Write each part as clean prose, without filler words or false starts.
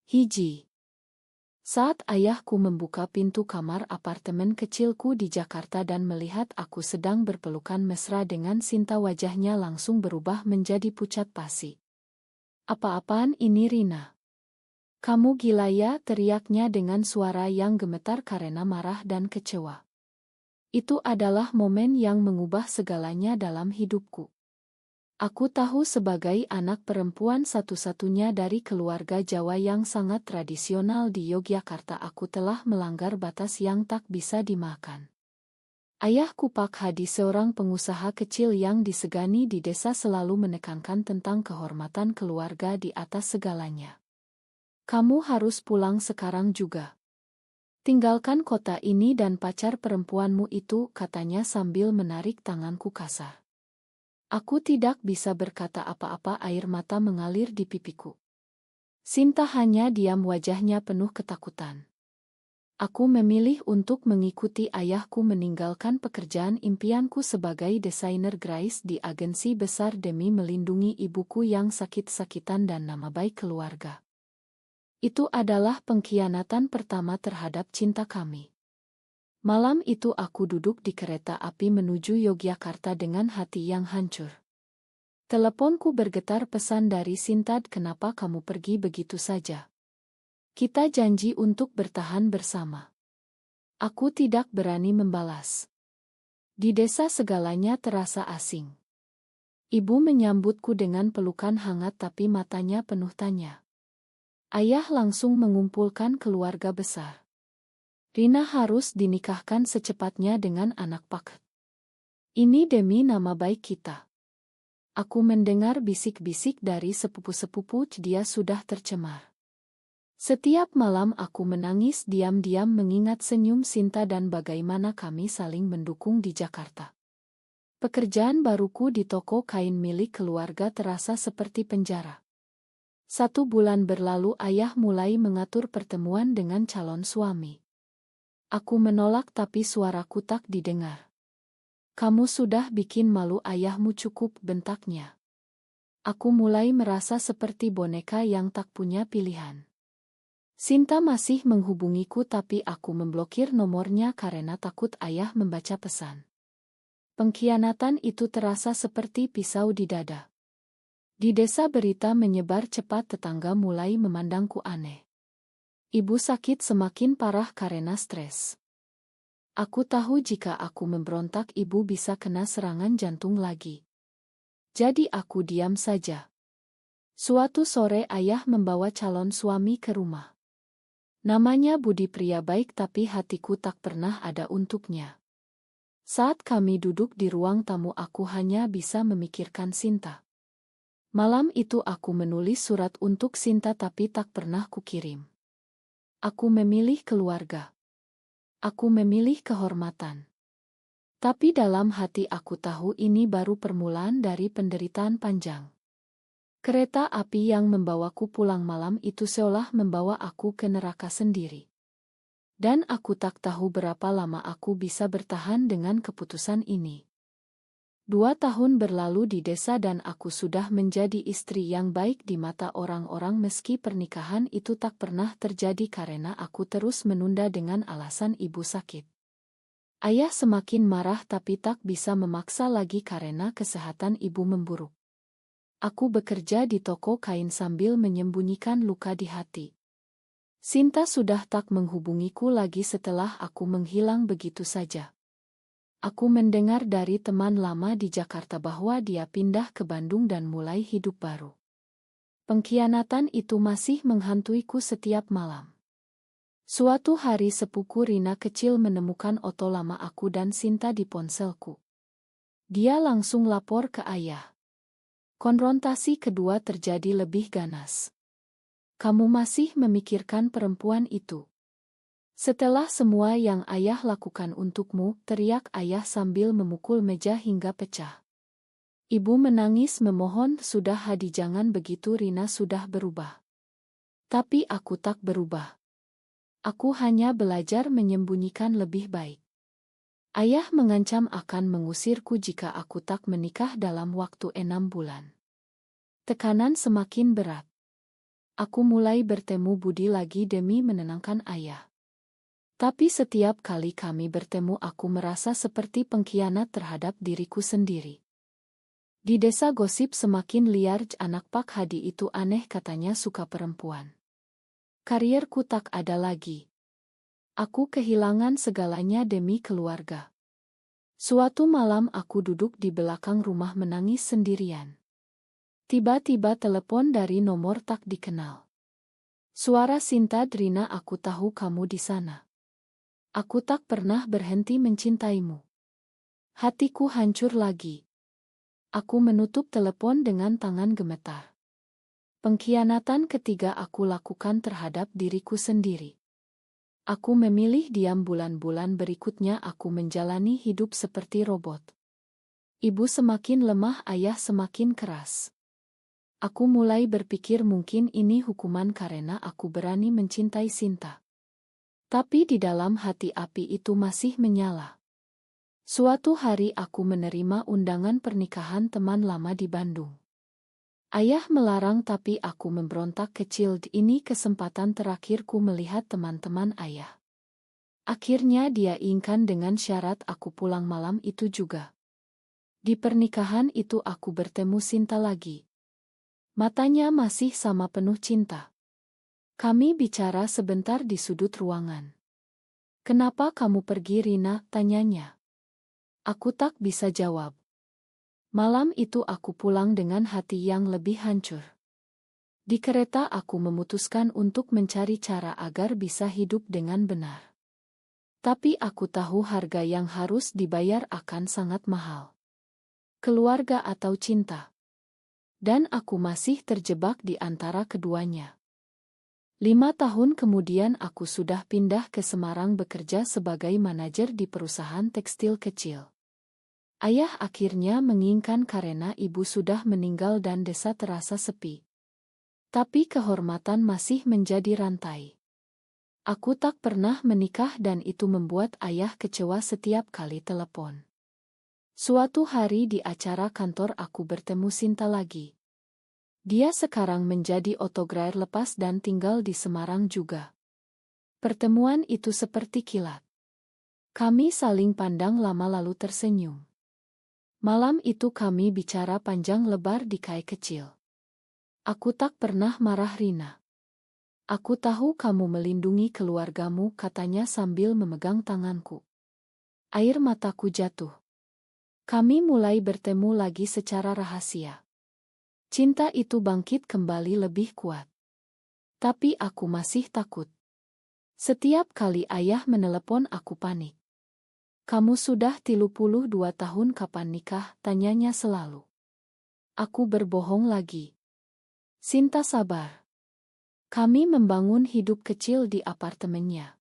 Hiji. Saat ayahku membuka pintu kamar apartemen kecilku di Jakarta dan melihat aku sedang berpelukan mesra dengan Sinta, wajahnya langsung berubah menjadi pucat pasi. "Apa-apaan ini, Rina? Kamu gila ya?" teriaknya dengan suara yang gemetar karena marah dan kecewa. Itu adalah momen yang mengubah segalanya dalam hidupku. Aku tahu sebagai anak perempuan satu-satunya dari keluarga Jawa yang sangat tradisional di Yogyakarta, aku telah melanggar batas yang tak bisa dimaafkan. Ayahku Pak Hadi, seorang pengusaha kecil yang disegani di desa, selalu menekankan tentang kehormatan keluarga di atas segalanya. "Kamu harus pulang sekarang juga. Tinggalkan kota ini dan pacar perempuanmu itu," katanya sambil menarik tanganku kasar. Aku tidak bisa berkata apa-apa, air mata mengalir di pipiku. Sinta hanya diam, wajahnya penuh ketakutan. Aku memilih untuk mengikuti ayahku meninggalkan pekerjaan impianku sebagai desainer grafis di agensi besar demi melindungi ibuku yang sakit-sakitan dan nama baik keluarga. Itu adalah pengkhianatan pertama terhadap cinta kami. Malam itu aku duduk di kereta api menuju Yogyakarta dengan hati yang hancur. Teleponku bergetar, pesan dari Sinta, "Kenapa kamu pergi begitu saja? Kita janji untuk bertahan bersama." Aku tidak berani membalas. Di desa segalanya terasa asing. Ibu menyambutku dengan pelukan hangat tapi matanya penuh tanya. Ayah langsung mengumpulkan keluarga besar. "Rina harus dinikahkan secepatnya dengan anak Pak. Ini demi nama baik kita." Aku mendengar bisik-bisik dari sepupu-sepupu, dia sudah tercemar. Setiap malam aku menangis diam-diam mengingat senyum Sinta dan bagaimana kami saling mendukung di Jakarta. Pekerjaan baruku di toko kain milik keluarga terasa seperti penjara. 1 bulan berlalu, ayah mulai mengatur pertemuan dengan calon suami. Aku menolak tapi suaraku tak didengar. "Kamu sudah bikin malu ayahmu, cukup," bentaknya. Aku mulai merasa seperti boneka yang tak punya pilihan. Sinta masih menghubungiku tapi aku memblokir nomornya karena takut ayah membaca pesan. Pengkhianatan itu terasa seperti pisau di dada. Di desa berita menyebar cepat, tetangga mulai memandangku aneh. Ibu sakit semakin parah karena stres. Aku tahu jika aku memberontak ibu bisa kena serangan jantung lagi. Jadi aku diam saja. Suatu sore ayah membawa calon suami ke rumah. Namanya Budi, pria baik tapi hatiku tak pernah ada untuknya. Saat kami duduk di ruang tamu aku hanya bisa memikirkan Sinta. Malam itu aku menulis surat untuk Sinta tapi tak pernah kukirim. Aku memilih keluarga. Aku memilih kehormatan. Tapi dalam hati aku tahu ini baru permulaan dari penderitaan panjang. Kereta api yang membawaku pulang malam itu seolah membawa aku ke neraka sendiri. Dan aku tak tahu berapa lama aku bisa bertahan dengan keputusan ini. 2 tahun berlalu di desa dan aku sudah menjadi istri yang baik di mata orang-orang, meski pernikahan itu tak pernah terjadi karena aku terus menunda dengan alasan ibu sakit. Ayah semakin marah tapi tak bisa memaksa lagi karena kesehatan ibu memburuk. Aku bekerja di toko kain sambil menyembunyikan luka di hati. Sinta sudah tak menghubungiku lagi setelah aku menghilang begitu saja. Aku mendengar dari teman lama di Jakarta bahwa dia pindah ke Bandung dan mulai hidup baru. Pengkhianatan itu masih menghantuiku setiap malam. Suatu hari sepupu Rina kecil menemukan foto lama aku dan Sinta di ponselku. Dia langsung lapor ke ayah. Konfrontasi kedua terjadi lebih ganas. "Kamu masih memikirkan perempuan itu? Setelah semua yang ayah lakukan untukmu," teriak ayah sambil memukul meja hingga pecah. Ibu menangis memohon, "Sudah Hadi, jangan begitu, Rina sudah berubah." Tapi aku tak berubah. Aku hanya belajar menyembunyikan lebih baik. Ayah mengancam akan mengusirku jika aku tak menikah dalam waktu 6 bulan. Tekanan semakin berat. Aku mulai bertemu budi lagi demi menenangkan ayah. Tapi setiap kali kami bertemu aku merasa seperti pengkhianat terhadap diriku sendiri. Di desa gosip semakin liar, anak Pak Hadi itu aneh, katanya suka perempuan. Karierku tak ada lagi. Aku kehilangan segalanya demi keluarga. Suatu malam aku duduk di belakang rumah menangis sendirian. Tiba-tiba telepon dari nomor tak dikenal. Suara Sinta, Drina, aku tahu kamu di sana. Aku tak pernah berhenti mencintaimu. Hatiku hancur lagi. Aku menutup telepon dengan tangan gemetar. Pengkhianatan ketiga aku lakukan terhadap diriku sendiri. Aku memilih diam. Bulan-bulan berikutnya aku menjalani hidup seperti robot. Ibu semakin lemah, ayah semakin keras. Aku mulai berpikir mungkin ini hukuman karena aku berani mencintai Sinta. Tapi di dalam hati api itu masih menyala. Suatu hari aku menerima undangan pernikahan teman lama di Bandung. Ayah melarang tapi aku memberontak kecil. Ini kesempatan terakhirku melihat teman-teman ayah. Akhirnya dia izinkan dengan syarat aku pulang malam itu juga. Di pernikahan itu aku bertemu Sinta lagi. Matanya masih sama penuh cinta. Kami bicara sebentar di sudut ruangan. "Kenapa kamu pergi, Rina?" tanyanya. Aku tak bisa jawab. Malam itu aku pulang dengan hati yang lebih hancur. Di kereta aku memutuskan untuk mencari cara agar bisa hidup dengan benar. Tapi aku tahu harga yang harus dibayar akan sangat mahal. Keluarga atau cinta. Dan aku masih terjebak di antara keduanya. 5 tahun kemudian aku sudah pindah ke Semarang bekerja sebagai manajer di perusahaan tekstil kecil. Ayah akhirnya menginginkan karena ibu sudah meninggal dan desa terasa sepi. Tapi kehormatan masih menjadi rantai. Aku tak pernah menikah dan itu membuat ayah kecewa setiap kali telepon. Suatu hari di acara kantor aku bertemu Sinta lagi. Dia sekarang menjadi otografer lepas dan tinggal di Semarang juga. Pertemuan itu seperti kilat. Kami saling pandang lama lalu tersenyum. Malam itu kami bicara panjang lebar di kai kecil. Aku tak pernah marah, Rina. Aku tahu kamu melindungi keluargamu, katanya sambil memegang tanganku. Air mataku jatuh. Kami mulai bertemu lagi secara rahasia. Cinta itu bangkit kembali lebih kuat. Tapi aku masih takut. Setiap kali ayah menelepon aku panik. "Kamu sudah 32 tahun, kapan nikah?" tanyanya selalu. Aku berbohong lagi. "Sinta, sabar. Kami membangun hidup kecil di apartemennya.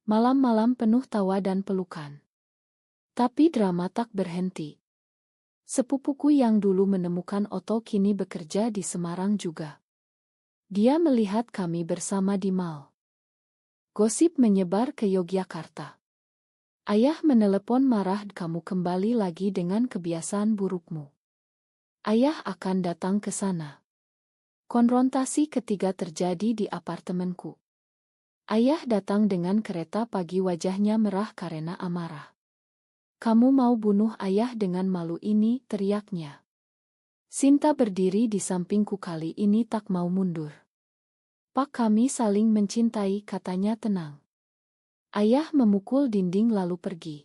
Malam-malam penuh tawa dan pelukan." Tapi drama tak berhenti. Sepupuku yang dulu menemukan Oto kini bekerja di Semarang juga. Dia melihat kami bersama di mal. Gosip menyebar ke Yogyakarta. Ayah menelepon marah, "Kamu kembali lagi dengan kebiasaan burukmu." Ayah akan datang ke sana. Konfrontasi ketiga terjadi di apartemenku. Ayah datang dengan kereta pagi, wajahnya merah karena amarah. "Kamu mau bunuh ayah?" Dengan malu ini teriaknya. Sinta berdiri di sampingku, kali ini tak mau mundur. "Pak, kami saling mencintai," katanya tenang. Ayah memukul dinding lalu pergi.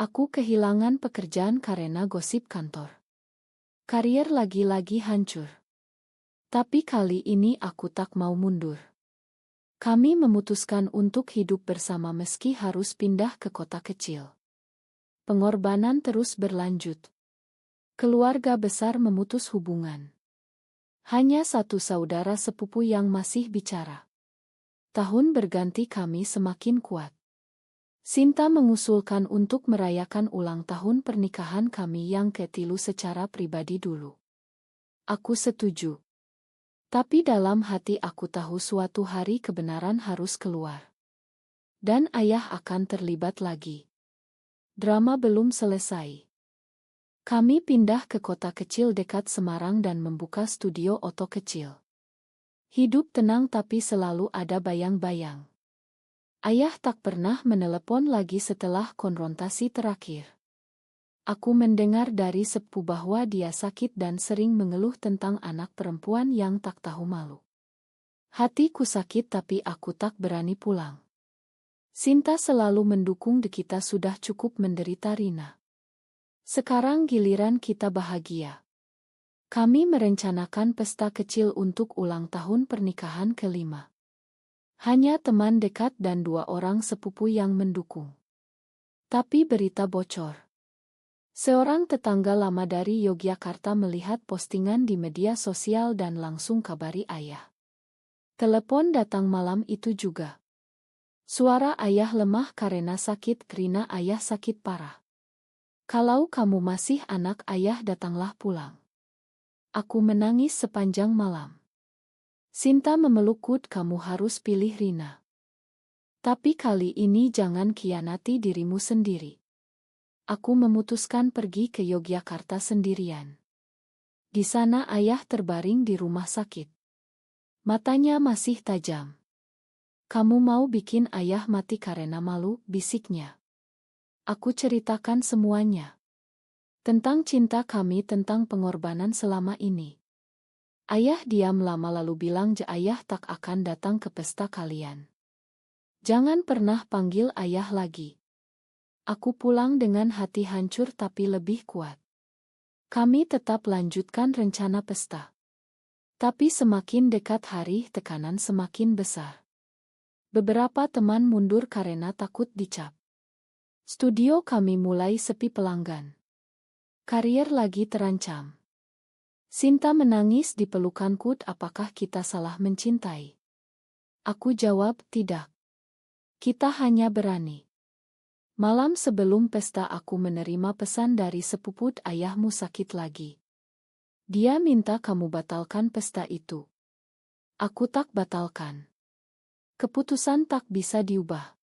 Aku kehilangan pekerjaan karena gosip kantor. Karier lagi-lagi hancur. Tapi kali ini aku tak mau mundur. Kami memutuskan untuk hidup bersama meski harus pindah ke kota kecil. Pengorbanan terus berlanjut. Keluarga besar memutus hubungan. Hanya satu saudara sepupu yang masih bicara. Tahun berganti kami semakin kuat. Sinta mengusulkan untuk merayakan ulang tahun pernikahan kami yang ketilu secara pribadi dulu. Aku setuju. Tapi dalam hati aku tahu suatu hari kebenaran harus keluar. Dan ayah akan terlibat lagi. Drama belum selesai. Kami pindah ke kota kecil dekat Semarang dan membuka studio Oto kecil. Hidup tenang tapi selalu ada bayang-bayang. Ayah tak pernah menelepon lagi setelah konfrontasi terakhir. Aku mendengar dari sepupu bahwa dia sakit dan sering mengeluh tentang anak perempuan yang tak tahu malu. Hatiku sakit tapi aku tak berani pulang. Sinta selalu mendukung kita sudah cukup menderita Rina. Sekarang giliran kita bahagia. Kami merencanakan pesta kecil untuk ulang tahun pernikahan kelima. Hanya teman dekat dan 2 orang sepupu yang mendukung. Tapi berita bocor. Seorang tetangga lama dari Yogyakarta melihat postingan di media sosial dan langsung kabari ayah. Telepon datang malam itu juga. Suara ayah lemah karena sakit, Rina ayah sakit parah. Kalau kamu masih anak ayah datanglah pulang. Aku menangis sepanjang malam. Sinta memelukku, kamu harus pilih Rina. Tapi kali ini jangan khianati dirimu sendiri. Aku memutuskan pergi ke Yogyakarta sendirian. Di sana ayah terbaring di rumah sakit. Matanya masih tajam. Kamu mau bikin ayah mati karena malu, bisiknya. Aku ceritakan semuanya. Tentang cinta kami, tentang pengorbanan selama ini. Ayah diam lama lalu bilang, ayah tak akan datang ke pesta kalian. Jangan pernah panggil ayah lagi. Aku pulang dengan hati hancur tapi lebih kuat. Kami tetap lanjutkan rencana pesta. Tapi semakin dekat hari, tekanan semakin besar. Beberapa teman mundur karena takut dicap. Studio kami mulai sepi pelanggan. Karier lagi terancam. Sinta menangis di pelukanku, apakah kita salah mencintai? Aku jawab, tidak. Kita hanya berani. Malam sebelum pesta aku menerima pesan dari sepupu, ayahmu sakit lagi. Dia minta kamu batalkan pesta itu. Aku tak batalkan. Keputusan tak bisa diubah.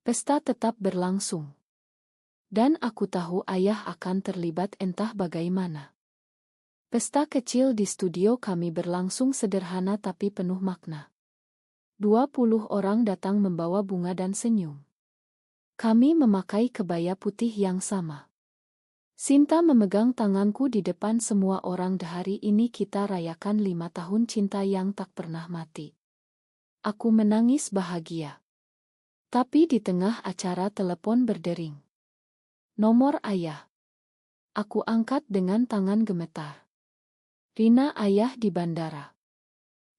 Pesta tetap berlangsung. Dan aku tahu ayah akan terlibat entah bagaimana. Pesta kecil di studio kami berlangsung sederhana tapi penuh makna. 20 orang datang membawa bunga dan senyum. Kami memakai kebaya putih yang sama. Sinta memegang tanganku di depan semua orang. Hari ini kita rayakan 5 tahun cinta yang tak pernah mati. Aku menangis bahagia. Tapi di tengah acara telepon berdering. Nomor ayah. Aku angkat dengan tangan gemetar. Rina, ayah di bandara.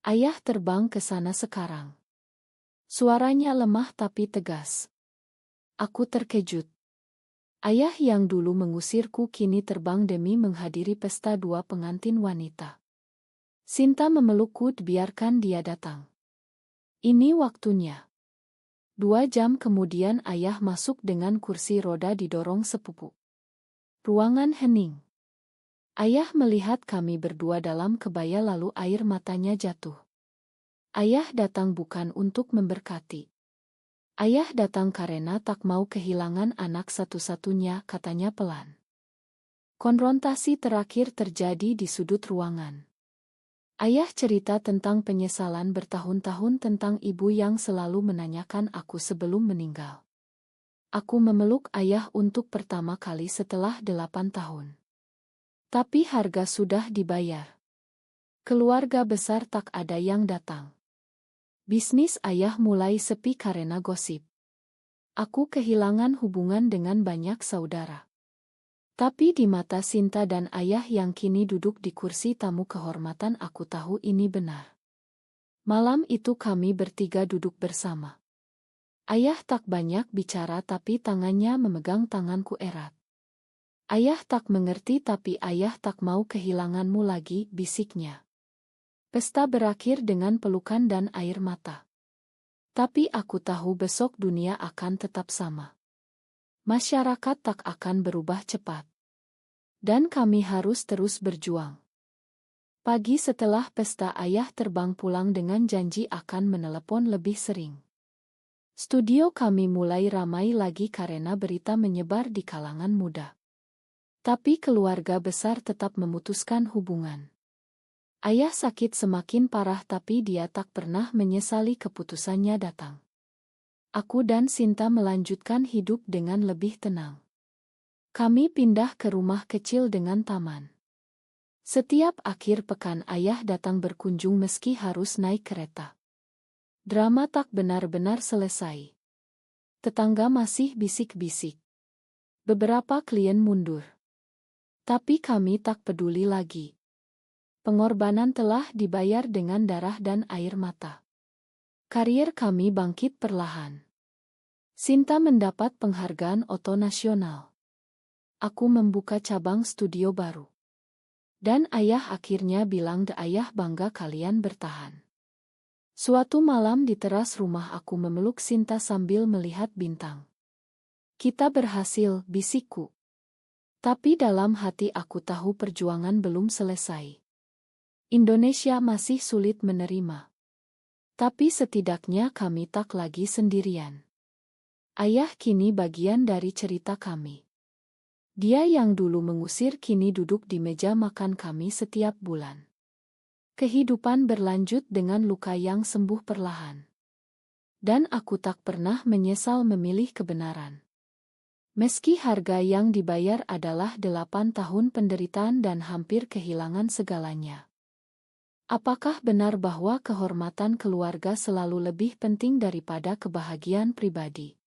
Ayah terbang ke sana sekarang. Suaranya lemah tapi tegas. Aku terkejut. Ayah yang dulu mengusirku kini terbang demi menghadiri pesta 2 pengantin wanita. Sinta memelukku, biarkan dia datang. Ini waktunya. 2 jam kemudian ayah masuk dengan kursi roda didorong sepupu. Ruangan hening. Ayah melihat kami berdua dalam kebaya lalu air matanya jatuh. Ayah datang bukan untuk memberkati. Ayah datang karena tak mau kehilangan anak satu-satunya, katanya pelan. Konfrontasi terakhir terjadi di sudut ruangan. Ayah cerita tentang penyesalan bertahun-tahun, tentang ibu yang selalu menanyakan aku sebelum meninggal. Aku memeluk ayah untuk pertama kali setelah 8 tahun. Tapi harga sudah dibayar. Keluarga besar tak ada yang datang. Bisnis ayah mulai sepi karena gosip. Aku kehilangan hubungan dengan banyak saudara. Tapi di mata Sinta dan ayah yang kini duduk di kursi tamu kehormatan, aku tahu ini benar. Malam itu kami bertiga duduk bersama. Ayah tak banyak bicara tapi tangannya memegang tanganku erat. Ayah tak mengerti tapi ayah tak mau kehilanganmu lagi, bisiknya. Pesta berakhir dengan pelukan dan air mata. Tapi aku tahu besok dunia akan tetap sama. Masyarakat tak akan berubah cepat. Dan kami harus terus berjuang. Pagi setelah pesta ayah terbang pulang dengan janji akan menelepon lebih sering. Studio kami mulai ramai lagi karena berita menyebar di kalangan muda. Tapi keluarga besar tetap memutuskan hubungan. Ayah sakit semakin parah tapi dia tak pernah menyesali keputusannya datang. Aku dan Sinta melanjutkan hidup dengan lebih tenang. Kami pindah ke rumah kecil dengan taman. Setiap akhir pekan ayah datang berkunjung meski harus naik kereta. Drama tak benar-benar selesai. Tetangga masih bisik-bisik. Beberapa klien mundur. Tapi kami tak peduli lagi. Pengorbanan telah dibayar dengan darah dan air mata. Karier kami bangkit perlahan. Sinta mendapat penghargaan Oto Nasional. Aku membuka cabang studio baru. Dan ayah akhirnya bilang, ayah bangga kalian bertahan. Suatu malam di teras rumah aku memeluk Sinta sambil melihat bintang. Kita berhasil, bisikku. Tapi dalam hati aku tahu perjuangan belum selesai. Indonesia masih sulit menerima. Tapi setidaknya kami tak lagi sendirian. Ayah kini bagian dari cerita kami. Dia yang dulu mengusir kini duduk di meja makan kami setiap bulan. Kehidupan berlanjut dengan luka yang sembuh perlahan. Dan aku tak pernah menyesal memilih kebenaran. Meski harga yang dibayar adalah 8 tahun penderitaan dan hampir kehilangan segalanya. Apakah benar bahwa kehormatan keluarga selalu lebih penting daripada kebahagiaan pribadi?